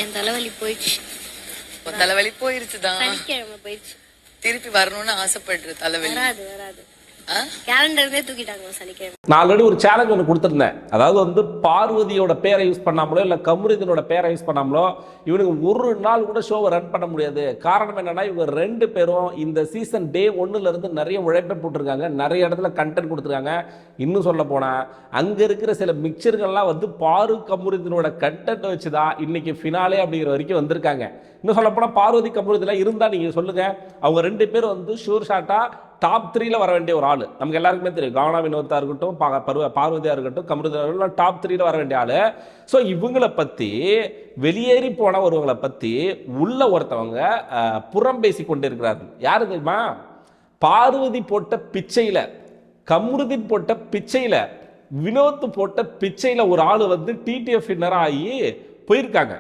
என் தலைவலி போயிடுச்சு. தலைவலி போயிருச்சுதான். சனிக்கிழமை போயிடுச்சு. திருப்பி வரணும்னு ஆசைப்படுற தலைவலி வராது. கேலண்டர்லயே தூக்கிட்டாங்க சனிக்கிழமை. நான் ஆல்ரெடி ஒரு சேலஞ்ச் ஒன்று கொடுத்துருந்தேன். அதாவது வந்து பார்வதியோட பேரை யூஸ் பண்ணாமலோ இல்லை கமருதீனோட பேரை யூஸ் பண்ணாமலோ இவனுக்கு ஒரு நாள் கூட ஷோவை ரன் பண்ண முடியாது. காரணம் என்னன்னா, இவங்க ரெண்டு பேரும் இந்த சீசன் டே 1ல இருந்து நிறைய உழைப்பை போட்டிருக்காங்க, நிறைய இடத்துல கண்டென்ட் கொடுத்துருக்காங்க. இன்னும் சொல்ல போனால் அங்கே இருக்கிற சில மிக்சர்கள்லாம் வந்து பாரு கமருதீனோட கண்டென்ட் வச்சு தான் இன்னைக்கு ஃபினாலே அப்படிங்கிற வரைக்கும் வந்திருக்காங்க. இன்னும் சொல்ல போனால் பார்வதி கமருதீன்லாம் இருந்தால் நீங்கள் சொல்லுங்கள், அவங்க ரெண்டு பேரும் வந்து ஷூர் ஷாட்டாக டாப் 3ல வர வேண்டிய ஒரு ஆள். நமக்கு எல்லாருக்குமே தெரியும், கானா வினோதா இருக்கட்டும், பார்வதியாக இருக்கட்டும், கமருதீன் டாப் 3ல வர வேண்டிய ஆள். ஸோ இவங்களை பற்றி, வெளியேறி போன ஒருவங்களை பற்றி உள்ள ஒருத்தவங்க புறம் பேசி கொண்டு இருக்கிறார்கள். யாரு தெரியுமா? பார்வதி போட்ட பிச்சையில், கமருதீன் போட்ட பிச்சையில், வினோத் போட்ட பிச்சையில் ஒரு ஆள் வந்து டிடிஎஃப் வின்னர் ஆகி போயிருக்காங்க.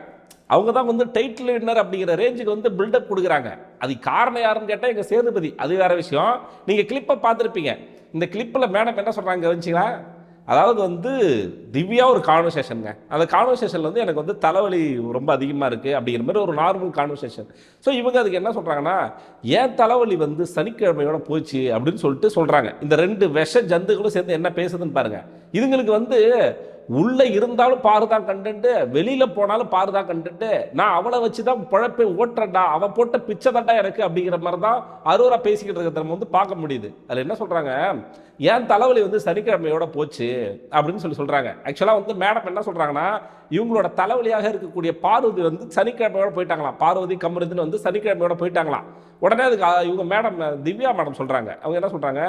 அவங்க தான் வந்து டைட்டில் வின்னர் அப்படிங்கிற ரேஞ்சுக்கு வந்து பில்டப் கொடுக்குறாங்க. அது காரணம் யாருன்னு கேட்டால் எங்கள் சேதுபதி. அது வேற விஷயம். நீங்கள் கிளிப்பை பார்த்துருப்பீங்க. இந்த கிளிப்பில் மேடம் என்ன சொல்கிறாங்க கவனிச்சிங்களா? அதாவது வந்து திவ்யா ஒரு கான்வர்சேஷனுங்க. அந்த கான்வர்சேஷனில் வந்து எனக்கு வந்து தலைவலி ரொம்ப அதிகமாக இருக்குது அப்படிங்கிற மாதிரி ஒரு நார்மல் கான்வர்சேஷன். ஸோ இவங்க அதுக்கு என்ன சொல்கிறாங்கன்னா, ஏன் தலைவலி வந்து சனிக்கிழமையோட போச்சு அப்படின்னு சொல்லிட்டு சொல்கிறாங்க. இந்த ரெண்டு விஷ ஜந்துகளும் சேர்ந்து என்ன பேசுதுன்னு பாருங்கள். இதுங்களுக்கு வந்து உள்ள இருந்தாலும் பாருதான் கண்டென்ட், வெளியில போனாலும் பாருதான் கண்டென்ட். நான் அவளை வச்சுதான் பழப்பை ஓட்டுறேன்டா, அவ போட்ட பிச்சை தண்டா எனக்கு அப்படிங்கிற மாதிரி தான் அரோரா பேசிக்கிட்டு இருக்கிறத நம்ம வந்து பார்க்க முடியுது. அதில் என்ன சொல்றாங்க, ஏன் தலைவலி வந்து சனிக்கிழமையோட போச்சு அப்படின்னு சொல்றாங்க. ஆக்சுவலா வந்து மேடம் என்ன சொல்றாங்கன்னா, இவங்களோட தலைவலியாக இருக்கக்கூடிய பார்வதி வந்து சனிக்கிழமையோட போயிட்டாங்களாம். பார்வதி கமருதீன் வந்து சனிக்கிழமையோட போயிட்டாங்களாம். உடனே அதுக்கு இவங்க மேடம் திவ்யா மேடம் சொல்றாங்க, அவங்க என்ன சொல்றாங்க,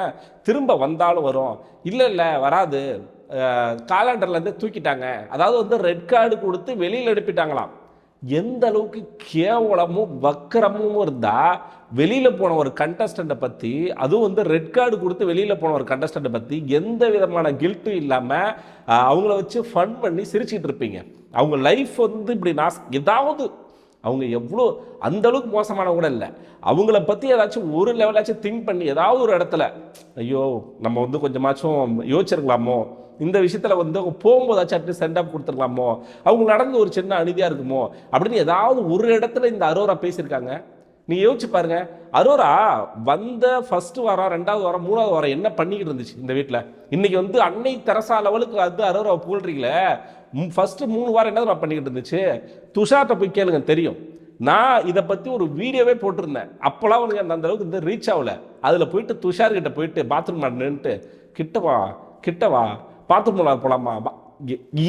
திரும்ப வந்தாலும் வரும், இல்லை வராது, காலண்டர்லேருந்து தூக்கிட்டாங்க. அதாவது வந்து ரெட் கார்டு கொடுத்து வெளியில் எடுப்பிட்டாங்களாம். எந்த அளவுக்கு கேவலமும் வக்கரமும் இருந்தால் வெளியில் போன ஒரு கண்டஸ்டண்ட்டை பற்றி, அதுவும் வந்து ரெட் கார்டு கொடுத்து வெளியில் போன ஒரு கண்டஸ்டண்ட்டை பற்றி எந்த விதமான கில்ட்டும் இல்லாமல் அவங்கள வச்சு ஃபன் பண்ணி சிரிச்சிட்டு இருப்பீங்க. அவங்க லைஃப் வந்து இப்படி ஏதாவது அவங்க எவ்வளோ அந்த அளவுக்கு மோசமான கூட இல்லை. அவங்கள பற்றி ஏதாச்சும் ஒரு லெவலாச்சும் திங்க் பண்ணி ஏதாவது ஒரு இடத்துல, ஐயோ நம்ம வந்து கொஞ்சமாச்சும் யோசிச்சிருக்கலாமோ, இந்த விஷயத்தில் வந்து அவங்க போகும்போதாச்சும் அட்லீஸ்ட் சென்ட் ஆஃப் கொடுத்துருக்கலாமோ, அவங்க நடந்து ஒரு சின்ன அநீதியாக இருக்குமோ அப்படின்னு ஏதாவது ஒரு இடத்துல இந்த அரோரா பேசியிருக்காங்க. நீங்கள் யோசிச்சு பாருங்க, அரோரா வந்த ஃபர்ஸ்ட் வாரம், 2வது வாரம், 3வது வாரம் என்ன பண்ணிக்கிட்டு இருந்துச்சு இந்த வீட்டில். இன்னைக்கு வந்து அன்னை தெரசா லெவலுக்கு வந்து அரோராவை புகழ்றீங்களே, ஃபர்ஸ்ட் 3 வாரம் என்ன பண்ணிக்கிட்டு இருந்துச்சு? துஷார்ட்ட போய் கேளுங்க, தெரியும். நான் இதை பற்றி ஒரு வீடியோவே போட்டிருந்தேன். அப்போலாம் உனக்கு அந்த அளவுக்கு வந்து ரீச் ஆகல. அதில் போயிட்டு துஷார் கிட்ட போயிட்டு பாத்ரூம் நின்றுட்டு கிட்டவா பாத்ரூம் போலாமா,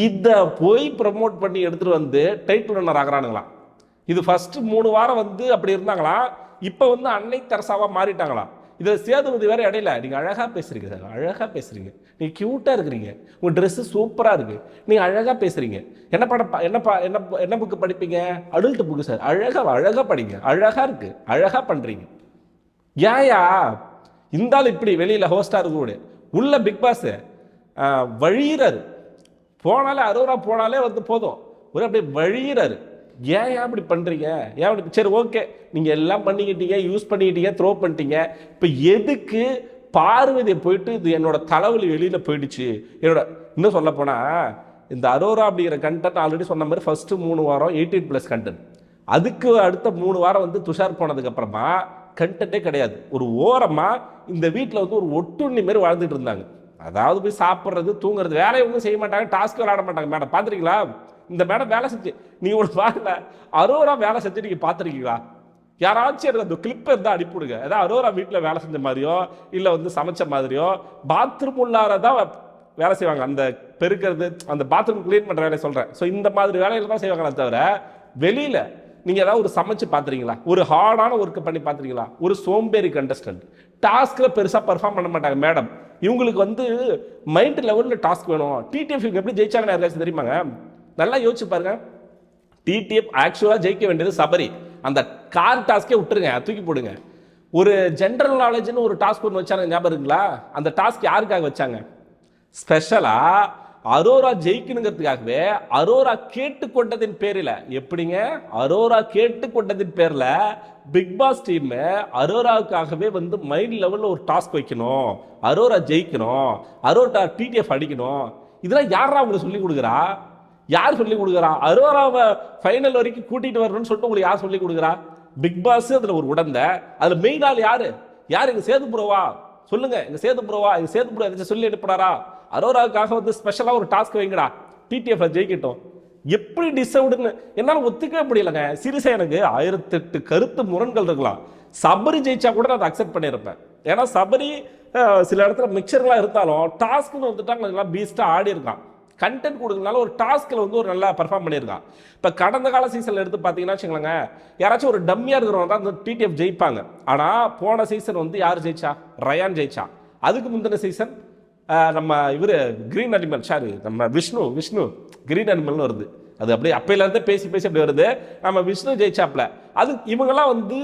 இதை போய் ப்ரமோட் பண்ணி எடுத்துகிட்டு வந்து டைட்டில் வின்னர் ஆகிறானுங்களாம். இது ஃபர்ஸ்ட் 3 வாரம் வந்து அப்படி இருந்தாங்களாம். இப்போ வந்து அன்னை தெரசாவாக மாறிட்டாங்களாம். இதில் சேதுபதி வேற இடையில, நீங்கள் அழகாக பேசுறீங்க சார், அழகாக பேசுறீங்க, நீங்கள் க்யூட்டாக இருக்கிறீங்க, உங்கள் ட்ரெஸ்ஸு சூப்பராக இருக்குது, நீங்கள் அழகாக பேசுகிறீங்க, என்ன புக்கு படிப்பீங்க? அடல்ட் புக்கு சார், அழகாக படிங்க, அழகாக இருக்குது, அழகாக பண்ணுறீங்க. ஏயா இருந்தாலும் இப்படி வெளியில் ஹோஸ்டாக இருக்க உள்ள பிக் பாஸ் வழியிறாரு. போனாலே அரோரா போனாலே வந்து போதும், ஒரு அப்படியே வழியிறாரு. ஏன் அப்படி பண்ணுறீங்க? ஏன் அப்படி? சரி ஓகே, நீங்கள் எல்லாம் பண்ணிக்கிட்டீங்க, யூஸ் பண்ணிக்கிட்டீங்க, த்ரோ பண்ணிட்டீங்க. இப்போ எதுக்கு பார்வதியை போயிட்டு இது என்னோட தலைவலி வெளியில் போயிடுச்சு என்னோட? இன்னும் சொல்ல போனால் இந்த அரோரா அப்படிங்கிற கண்டென்ட் ஆல்ரெடி சொன்ன மாதிரி ஃபர்ஸ்ட்டு 3 வாரம் 18+ கண்டென்ட். அதுக்கு அடுத்த 3 வாரம் வந்து துஷார் போனதுக்கப்புறமா கண்டென்ட்டே கிடையாது. ஒரு ஓரமாக இந்த வீட்டில் வந்து ஒரு ஒட்டுண்ணி மாரி வாழ்ந்துட்டு இருந்தாங்க. அதாவது போய் சாப்பிட்றது, தூங்குறது, வேலையை ஒன்றும் செய்ய மாட்டாங்க, டாஸ்க்கு விளையாட மாட்டாங்க. மேடம் பார்த்துருக்கீங்களா? இந்த மேடம் வேலை செஞ்சு நீங்கள் ஒன்று பாருங்க, அரோரா வேலை செஞ்சு நீங்கள் பார்த்துருக்கீங்களா? யாராச்சும் எனக்கு அந்த கிளிப்பை இருந்தால் அனுப்பிவிடுங்க. ஏதாவது அரோரா வீட்டில் வேலை செஞ்ச மாதிரியோ இல்லை வந்து சமைச்ச மாதிரியோ. பாத்ரூம் உள்ளார தான் வேலை செய்வாங்க, அந்த பெருக்கிறது, அந்த பாத்ரூம் க்ளீன் பண்ணுற வேலையை சொல்கிறேன். ஸோ இந்த மாதிரி வேலைகள் தான் செய்வாங்களே தவிர வெளியில் நீங்கள் ஏதாவது ஒரு சமைச்சு பார்த்துறீங்களா? ஒரு ஹார்டான ஒர்க்கு பண்ணி பார்த்துறீங்களா? ஒரு சோம்பேறி கண்டஸ்டன்ட் டாஸ்கில் பெருசாக பர்ஃபார்ம் பண்ண மாட்டாங்க மேடம். இவங்களுக்கு வந்து மைண்ட் லெவலில் டாஸ்க் வேணும். டிடிஎஃப் எப்படி ஜெயிச்சாங்கன்னு யாருக்காச்சும் தெரியுமாங்க? நல்லா யோசிச்சு பாருங்க. டிடிஎஃப் ஆக்சுவலாக ஜெயிக்க வேண்டியது சபரி. அந்த கார் டாஸ்கே விட்டுருங்க, தூக்கி போடுங்க. ஒரு ஜென்ரல் நாலேஜ்னு ஒரு டாஸ்க் ஒன்று வச்சாங்க, ஞாபகம் இருக்குங்களா? அந்த டாஸ்க் யாருக்காக வச்சாங்க? ஸ்பெஷலாக அரோரா ஜெயிக்கணுங்கிறதுக்காகவே. அரோரா கேட்டுக்கொண்டதின் பேரில், எப்படிங்க? அரோரா கேட்டுக்கொண்டதின் பேரில் பிக் பாஸ் டீம் அரோராவுக்காகவே வந்து மைண்ட் லெவலில் ஒரு டாஸ்க் வைக்கணும், அரோரா ஜெயிக்கணும், அரோரா டிடிஎஃப் அடிக்கணும். இதெல்லாம் யாரா உங்களுக்கு சொல்லி கொடுக்குறா? யார் சொல்லி கொடுக்குறா? அரோராவை ஃபைனல் வரைக்கும் கூட்டிட்டு வரணும்னு சொல்லிட்டு உங்களுக்கு யார் சொல்லி கொடுக்குறா? பிக் பாஸ் அதுல ஒரு உடந்த, அதுல மெயின் ஆள் யாரு? யார்? எங்க சேது ப்ரோவா? சொல்லுங்க, எங்க சேது ப்ரோவா? எங்க சேது ப்ரோ எதாச்சும் சொல்லி அனுப்புறாரா? அரோராவுக்காக வந்து ஸ்பெஷலா ஒரு டாஸ்க் வைங்கடா, டிடிஎஃப் ஜெயிக்கட்டும். எப்படி டிசவுடுன்னு என்னால ஒத்துக்கவே முடியலங்க. சீரியஸா எனக்கு 1008 கருத்து முரண்கள் இருக்கலாம். சபரி ஜெயிச்சா கூட நான் அக்செப்ட் பண்ணியிருப்பேன். ஏன்னா சபரி சில இடத்துல மிக்சர்களாக இருந்தாலும் டாஸ்க்னு வந்துட்டாங்க, பீஸ்டா ஆடி இருக்கான். கண்டென்ட் கொடுக்கறதுனால ஒரு டாஸ்கில் வந்து ஒரு நல்லா பர்ஃபார்ம் பண்ணியிருக்கான். இப்போ கடந்த கால சீசனில் எடுத்து பார்த்தீங்கன்னா வச்சுக்கோங்களேங்க, யாராச்சும் ஒரு டம்மியாக இருக்கிறவங்க தான் அந்த டிடிஎஃப் ஜெயிப்பாங்க. ஆனால் போன சீசன் வந்து யார் ஜெயிச்சா? ரயான் ஜெயிச்சா. அதுக்கு முந்தின சீசன் நம்ம இவர் கிரீன் அனிமல், சாரி நம்ம விஷ்ணு கிரீன் அனிமல்னு வருது. அது அப்படியே அப்பையிலேருந்தே பேசி அப்படி வருது. நம்ம விஷ்ணு ஜெயிச்சாப்ல. அது இவங்கெல்லாம் வந்து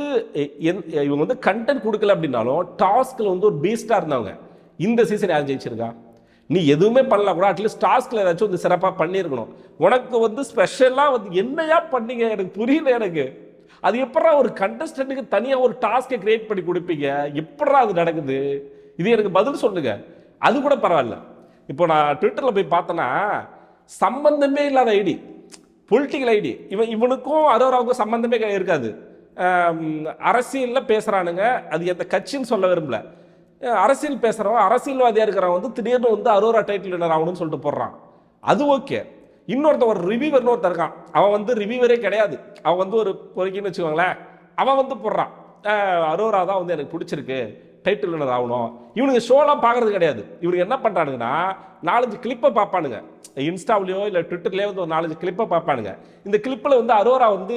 இவங்க வந்து கண்டென்ட் கொடுக்கல அப்படின்னாலும் டாஸ்கில் வந்து ஒரு பீஸ்டாக இருந்தவங்க. இந்த சீசன் யார் ஜெயிச்சிருக்கா? நீ எதுவுமே பண்ணலாம் கூட, அட்லீஸ்ட் டாஸ்கில் ஏதாச்சும் வந்து சிறப்பாக பண்ணியிருக்கணும். உனக்கு வந்து ஸ்பெஷலாக வந்து என்னையா பண்ணீங்க எனக்கு புரியல. எனக்கு அது எப்படா ஒரு கண்டஸ்டன்ட்டுக்கு தனியாக ஒரு டாஸ்கை கிரியேட் பண்ணி கொடுப்பீங்க? எப்படா அது நடக்குது? இது எனக்கு பதில் சொல்லுங்க. அது கூட பரவாயில்ல. இப்போ நான் ட்விட்டரில் போய் பார்த்தேன்னா சம்பந்தமே இல்லாத ஐடி, பொலிட்டிக்கல் ஐடி. இவனுக்கும் அரோராவுக்கும் சம்பந்தமே இருக்காது. அரசியலில் பேசுகிறானுங்க, அது எந்த கட்சின்னு சொல்ல விரும்பல. அரசியல் பேசுகிறவன், அரசியல்வாதியாக இருக்கிறவன் வந்து திடீர்னு வந்து அரோரா டைட்டில் வின்னர் ஆகணும்னு சொல்லிட்டு போடுறான். அது ஓகே. இன்னொருத்த ஒரு ரிவ்யூவர்னு ஒருத்தர் இருக்கான், அவன் வந்து ரிவ்யூவரே கிடையாது, அவன் வந்து ஒரு பொறுக்கின்னு வச்சுக்கோங்களேன். அவன் வந்து போடுறான் அரோரா தான் வந்து எனக்கு பிடிச்சிருக்கு, டைட்டில் வின்னர் ஆகணும். இவனுக்கு ஷோலாம் பார்க்கறது கிடையாது. இவனுக்கு என்ன பண்ணுறானுங்கன்னா 4-5 கிளிப்பை பார்ப்பானுங்க. இன்ஸ்டாவிலையோ இல்லை ட்விட்டர்லேயோ வந்து ஒரு 4-5 கிளிப்பை பார்ப்பானுங்க. இந்த கிளிப்பில் வந்து அரோரா வந்து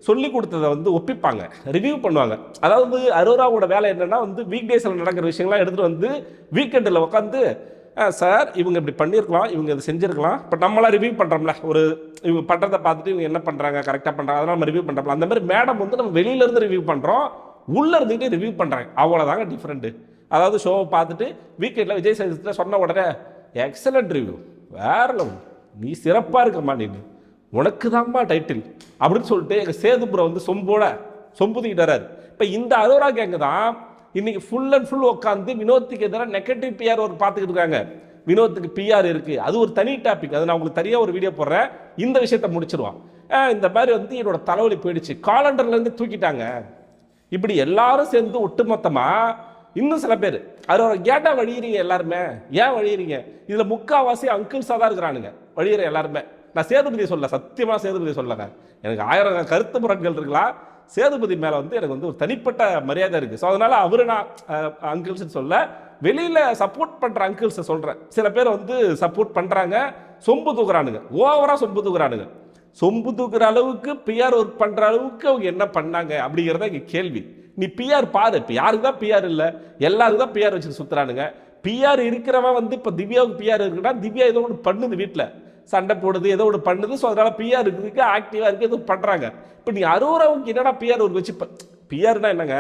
சொல்லி கொடுத்ததை வந்து ஒப்பிப்பாங்க, ரிவ்யூ பண்ணுவாங்க. அதாவது அரோராவோட வேலை என்னென்னா வந்து வீக் டேஸில் நடக்கிற விஷயங்கள்லாம் எடுத்துகிட்டு வந்து வீக்கெண்டில் உட்காந்து, சார் இவங்க இப்படி பண்ணியிருக்கலாம், இவங்க இதை செஞ்சுருக்கலாம், பட் நம்மளாம் ரிவ்யூ பண்ணுறோம்ல, ஒரு இவங்க பண்ணுறதை பார்த்துட்டு இவங்க என்ன பண்ணுறாங்க, கரெக்டாக பண்ணுறாங்க, அதெல்லாம் நம்ம ரிவ்யூ பண்ணுறோம்ல. அந்த மாதிரி மேடம் வந்து நம்ம வெளியிலேருந்து ரிவ்யூ பண்ணுறோம், உள்ளே இருந்துக்கிட்டு ரிவ்யூ பண்ணுறாங்க. அவ்வளோதாங்க டிஃப்ரெண்ட்டு. அதாவது ஷோவை பார்த்துட்டு வீக்கெண்டில் விஜய் சேதுபதி சொன்ன உடனே எக்ஸலண்ட் ரிவ்யூ, வேற லெவல், நீ சிறப்பாக இருக்கம்மா, நீ உனக்கு தான்மா டைட்டில் அப்படின்னு சொல்லிட்டு எங்கள் சேதுபுரம் வந்து சொம்புதிக்கிட்டு வர்றாரு. இப்போ இந்த அரோரா கேங்க தான் இன்னைக்கு ஃபுல் அண்ட் ஃபுல் உட்காந்து வினோத்துக்கு எதிராக நெகட்டிவ் பிஆர் ஒர்க் பார்த்துக்கிட்டு இருக்காங்க. வினோத்துக்கு பிஆர் இருக்கு, அது ஒரு தனி டாபிக், அது நான் உங்களுக்கு தனியாக ஒரு வீடியோ போடுறேன். இந்த விஷயத்த முடிச்சிருவான். இந்த மாதிரி வந்து என்னோட தலைவலி போயிடுச்சு, காலண்டர்லேருந்து தூக்கிட்டாங்க. இப்படி எல்லாரும் சேர்ந்து ஒட்டுமொத்தமா இன்னும் சில பேர் அரோரா கேட்டா வழியிறீங்க. எல்லாருமே ஏன் வழியிறீங்க? இதுல முக்காவாசி அங்கிள்ஸா தான் இருக்கிறானுங்க வழியிற எல்லாருமே. நான் சேதுபதி சொல்ல, சத்தியமா சேதுபதி சொல்லங்க. எனக்கு 1000 கருத்து முரண்கள் இருக்கலாம். சேதுபதி மேல வந்து எனக்கு வந்து ஒரு தனிப்பட்ட மரியாதை இருக்கு. ஸோ அதனால அவரு நான் அங்கிள்ஸ் சொல்ல, வெளியில சப்போர்ட் பண்ற அங்கிள்ஸை சொல்றேன். சில பேர் வந்து சப்போர்ட் பண்றாங்க, சொம்பு தூக்குறானுங்க, ஓவரா சொம்பு தூக்குறானுங்க. சொம்பு தூக்குற அளவுக்கு பிஆர் ஒர்க் பண்ற அளவுக்கு அவங்க என்ன பண்ணாங்க அப்படிங்கிறத இங்க கேள்வி. நீ பிஆர் பாரு. இப்போ யாருக்கு தான் பிஆர் இல்லை? எல்லாருக்கும் தான் பிஆர் வச்சு சுத்துறானுங்க. பிஆர் இருக்கிறவன் வந்து இப்போ திவ்யாவுக்கு பிஆர் இருக்குன்னா, திவ்யா ஏதோ ஒன்று பண்ணுது, வீட்டில் சண்டை போடுது, ஏதோ ஒன்று பண்ணுது. ஸோ அதனால பிஆர் இருக்கு, ஆக்டிவா இருக்கு, ஏதோ பண்றாங்க. இப்போ நீ அரோராவுக்கு என்னடா பிஆர் ஒர்க் வச்சு? பிஆர்னா என்னங்க?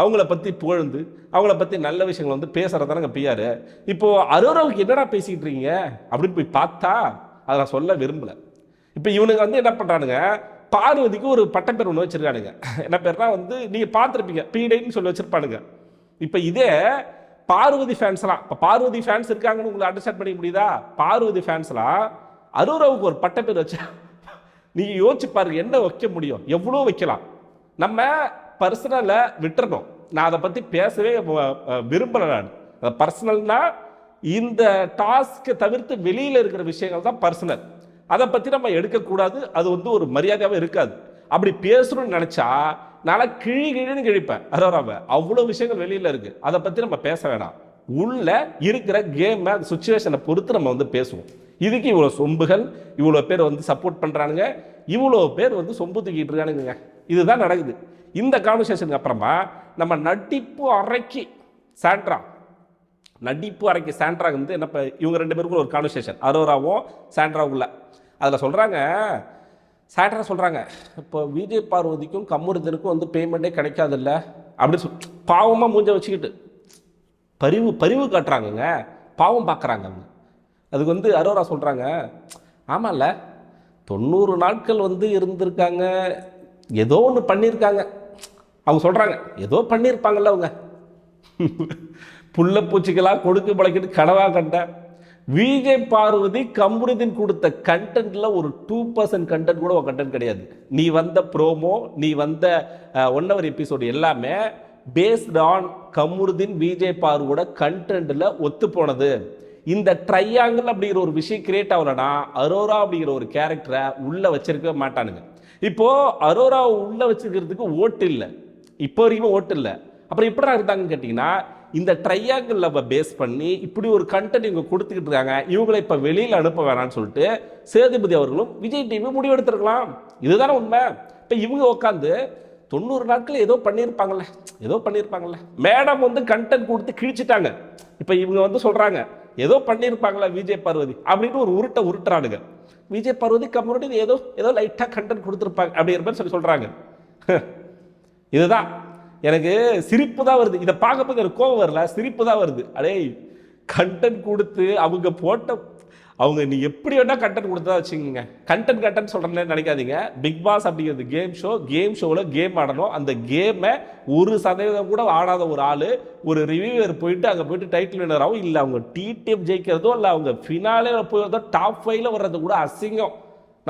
அவங்கள பத்தி புகழ்ந்து அவங்கள பத்தி நல்ல விஷயங்கள் வந்து பேசுறதானங்க பிஆர். இப்போ அரோராவுக்கு என்னடா பேசிக்கிட்டு இருக்கீங்க அப்படின்னு போய் பார்த்தா அதை நான் சொல்ல விரும்பல. இப்போ இவனுக்கு வந்து என்ன பண்றானுங்க, பார்வதிக்கு ஒரு பட்டப்பேர் ஒன்று வச்சிருக்கானுங்க. என்ன பேர்னா வந்து நீங்க பார்த்துருப்பீங்க, பீடைன்னு சொல்லி வச்சிருப்பானுங்க. இப்போ இதே பார்வதி ஃபேன்ஸ்லாம், இப்போ பார்வதி ஃபேன்ஸ் இருக்காங்கன்னு உங்களுக்கு அண்டர்ஸ்டாண்ட் பண்ணிக்க முடியுதா? பார்வதி ஃபேன்ஸ்லாம் அரோராவுக்கு ஒரு பட்டப்பேர் வச்சா நீங்க யோசிச்சு பாருங்க, என்ன வைக்க முடியும்? எவ்வளோ வைக்கலாம். நம்ம பர்சனலை விட்டுறணும். நான் அதை பத்தி பேசவே விரும்பல. நான் பர்சனல்னா இந்த டாஸ்க்கை தவிர்த்து வெளியில இருக்கிற விஷயங்கள் தான் பர்சனல். அதை பற்றி நம்ம எடுக்கக்கூடாது, அது வந்து ஒரு மரியாதையாகவே இருக்காது. அப்படி பேசணும்னு நினச்சா நான் கிழின்னு கிழிப்பேன் அரோராவை. அவ்வளோ விஷயங்கள் வெளியில் இருக்குது, அதை பற்றி நம்ம பேச வேணாம். உள்ள இருக்கிற கேமை, அந்த சுச்சுவேஷனை பொறுத்து நம்ம வந்து பேசுவோம். இதுக்கு இவ்வளோ சொம்புகள், இவ்வளோ பேர் வந்து சப்போர்ட் பண்ணுறானுங்க, இவ்வளோ பேர் வந்து சொம்பு தூக்கிட்டு இருக்கானுங்க. இதுதான் நடக்குது. இந்த கான்வர்சேஷனுக்கு அப்புறமா நம்ம நடிப்பு அறைக்கு சாண்ட்ரா வந்து என்ன, இவங்க 2 பேருக்குள்ள ஒரு கான்வர்சேஷன், அரோராவும் சாண்ட்ராவுக்குள்ள. அதில் சொல்கிறாங்க, சாண்ட்ரா சொல்கிறாங்க, இப்போ விஜய் பார்வதிக்கும் கமருதனுக்கும் வந்து பேமெண்ட்டே கிடைக்காதுல்ல அப்படின்னு பாவமாக மூஞ்ச வச்சுக்கிட்டு பரிவு காட்டுறாங்கங்க, பாவம் பார்க்குறாங்க அவங்க. அதுக்கு வந்து அரோரா சொல்கிறாங்க, ஆமாம்ல 90 நாட்கள் வந்து இருந்திருக்காங்க, ஏதோ ஒன்று பண்ணியிருக்காங்க. அவங்க சொல்கிறாங்க ஏதோ பண்ணியிருப்பாங்கல்ல அவங்க. புள்ள பூச்சிக்கெல்லாம் கொடுக்கு பழக்கிட்டு கடவா கண்ட விஜய் பார்வதி கமருதீன் கொடுத்த கண்டென்ட்ல ஒரு 2% கண்டென்ட் கூட கண்டென்ட் கிடையாது. நீ வந்த ப்ரோமோ, நீ வந்த 1 hour எபிசோடு எல்லாமே பேஸ்ட் ஆன் கமருதீன் விஜய் பார்வோட கண்டென்ட்ல ஒத்து போனது. இந்த ட்ரையாங்கிள் அப்படிங்கிற ஒரு விஷயம் கிரியேட் ஆகலனா அரோரா அப்படிங்கிற ஒரு கேரக்டரை உள்ள வச்சிருக்கவே மாட்டானுங்க. இப்போ அரோராவை உள்ள வச்சிருக்கிறதுக்கு ஓட்டு இல்லை, இப்போ வரைக்கும் ஓட்டு இல்லை. அப்புறம் எப்படி இருந்தாங்கன்னு கேட்டிங்கன்னா, இந்த ட்ரையாங்கிள் பேஸ் பண்ணி இப்படி ஒரு கண்டென்ட் இவங்க கொடுத்துக்கிட்டு இருக்காங்க, இவங்களை இப்போ வெளியில் அனுப்ப வேணாம்னு சொல்லிட்டு சேதுபதி அவர்களும் விஜய் டிவி முடிவெடுத்திருக்கலாம். இதுதானே உண்மை. இப்போ இவங்க உட்காந்து 90 நாட்கள் ஏதோ பண்ணியிருப்பாங்கல்ல. மேடம் வந்து கண்டென்ட் கொடுத்து கிழிச்சிட்டாங்க. இப்போ இவங்க சொல்கிறாங்க ஏதோ பண்ணியிருப்பாங்களா விஜய் பார்வதி அப்படின்னு ஒரு உருட்டுறானுங்க. விஜய் பார்வதி கமருதீன் ஏதோ லைட்டாக கண்டென்ட் கொடுத்துருப்பாங்க அப்படிங்கிற மாதிரி சொல்கிறாங்க. இதுதான் எனக்கு சிரிப்பு தான் வருது. இதை பார்க்கும்போது எனக்கு கோபம் வரல, சிரிப்பு தான் வருது. அடே கண்டென்ட் கொடுத்து அவங்க நீ எப்படி வேணா கண்டென்ட் கொடுத்தா வச்சுக்கோங்க. கண்டென்ட் சொல்கிறேன்னு நினைக்காதீங்க. பிக் பாஸ் அப்படிங்கிறது கேம் ஷோவில் கேம் ஆடணும். அந்த கேமை 1% கூட ஆடாத ஒரு ஆள், ஒரு ரிவ்யூவர் போயிட்டு அங்கே போயிட்டு டைட்டில் வினராகவும் இல்லை அவங்க டிடிஎஃப் ஜெயிக்கிறதோ இல்லை அவங்க ஃபினாலே போகிறதோ டாப் 5ல் வர்றது கூட அசிங்கம்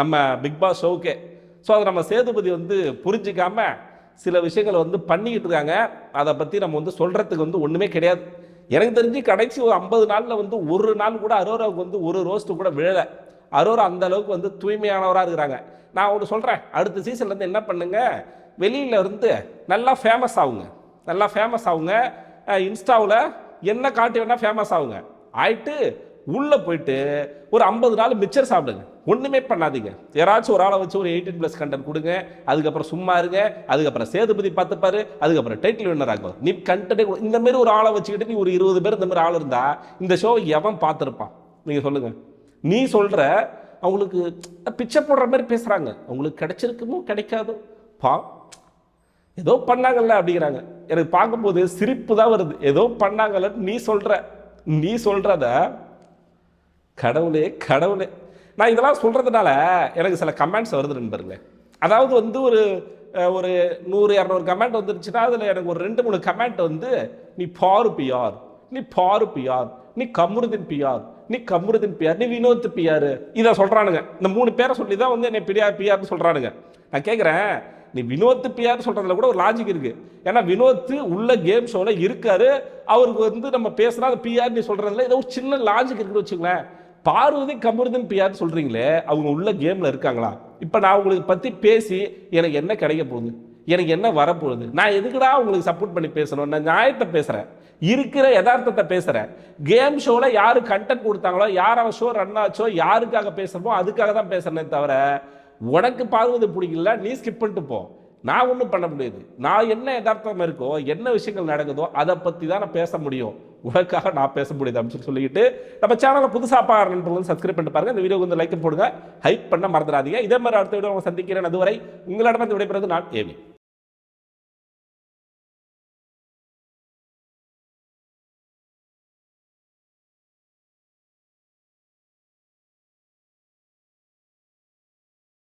நம்ம பிக் பாஸ் ஷோவுக்கே. ஸோ அதை நம்ம சேதுபதி புரிஞ்சிக்காம சில விஷயங்களை பண்ணிக்கிட்டு இருக்காங்க. அதை பற்றி நம்ம சொல்கிறதுக்கு ஒன்றுமே கிடையாது. எனக்கு தெரிஞ்சு கடைசி ஒரு 50 நாளில் ஒரு நாள் கூட அரோராவுக்கு ஒரு ரோஸ்ட்டு கூட விழலை. அரோரா அந்த அளவுக்கு தூய்மையானவராக இருக்கிறாங்க. நான் ஒன்று சொல்கிறேன், அடுத்த சீசன்லேருந்து என்ன பண்ணுங்க, வெளியில் நல்லா ஃபேமஸ் ஆகுங்க. இன்ஸ்டாவில் என்ன காட்டி வேணால் ஃபேமஸ் ஆகிட்டு உள்ளே போயிட்டு ஒரு 50 நாள் மிச்சர் சாப்பிடுங்க. ஒன்றுமே பண்ணாதீங்க. யாராச்சும் ஒரு ஆளை வச்சு ஒரு 18+ கண்டென்ட் கொடுங்க. அதுக்கப்புறம் சும்மா இருங்க. அதுக்கப்புறம் சேதுபதி பார்த்துப்பாரு. அதுக்கப்புறம் டைட்டில் வின்னர் ஆகும். நீ கண்டென்ட் இந்த மாதிரி ஒரு ஆளை வச்சுக்கிட்டு நீ ஒரு 20 பேர் இந்த மாதிரி ஆள் இருந்தா இந்த ஷோவை எவன் பார்த்துருப்பான்? நீங்கள் சொல்லுங்கள். நீ சொல்கிற அவங்களுக்கு பிச்சை போடுற மாதிரி பேசுகிறாங்க. அவங்களுக்கு கிடைச்சிருக்குமோ கிடைக்காதோ ஏதோ பண்ணாங்கல்ல அப்படிங்கிறாங்க. எனக்கு பார்க்கும்போது சிரிப்பு தான் வருது. ஏதோ பண்ணாங்கல்ல நீ சொல்கிறத கடவுளே. நான் இதெல்லாம் சொல்கிறதுனால எனக்கு சில கமெண்ட்ஸ் வருது நண்பர்களே. அதாவது ஒரு 100-200 கமெண்ட் வந்துருச்சுன்னா அதில் எனக்கு ஒரு 2-3 கமெண்ட் நீ பாரு பிஆர், நீ கமருதீன் பிஆர், நீ வினோத் பிஆர் இதை சொல்கிறானுங்க. இந்த 3 பேரை சொல்லி தான் என்னை பிஆர்னு சொல்கிறானுங்க. நான் கேட்குறேன், நீ வினோத் பிஆர் சொல்கிறதுல கூட ஒரு லாஜிக் இருக்குது. ஏன்னா வினோத் உள்ள கேம் ஷோவில் இருக்காரு. அவருக்கு நம்ம பேசுனா அது பிஆர் நீ சொல்கிறதுல ஏதோ ஒரு சின்ன லாஜிக் இருக்குன்னு வச்சுங்களேன். பார்வதி கமருதீன் பிஆர் சொல்கிறீங்களே, அவங்க உள்ள கேமில் இருக்காங்களா? இப்போ நான் உங்களுக்கு பற்றி பேசி எனக்கு என்ன கிடைக்க போகுது, எனக்கு என்ன வரப்போகுது? நான் எதுக்குடா உங்களுக்கு சப்போர்ட் பண்ணி பேசணும்? நான் நியாயத்தை பேசுகிறேன், இருக்கிற யதார்த்தத்தை பேசுகிறேன். கேம் ஷோவில் யார் கண்டென்ட் கொடுத்தாங்களோ, யார் அவன் ஷோ ரன் ஆச்சோ, யாருக்காக பேசுகிறோமோ அதுக்காக தான் பேசுகிறேனே தவிர உனக்கு பார்வதி பிடிக்கல நீ ஸ்கிப் பண்ணிட்டு போ, நான் ஒன்றும் பண்ண முடியாது. நான் என்ன யதார்த்தமாக இருக்கோ, என்ன விஷயங்கள் நடக்குதோ அதை பற்றி தான் நான் பேச முடியும். உனக்காக நான் பேச முடியாது அப்படின்னு சொல்லிட்டு நம்ம சேனலை புதுசாக பாருங்க நண்பர்கள், சப்ஸ்கிரைப் பண்ணிட்டு பாருங்க. இந்த வீடியோ லைக் போடுங்க, ஹைப் பண்ண மறந்துடாதீங்க. இதே மாதிரி அடுத்த வீடியோ சந்திக்கிறேன். அதுவரை உங்களிடம் விடைபெறுவது நான் ஏவி.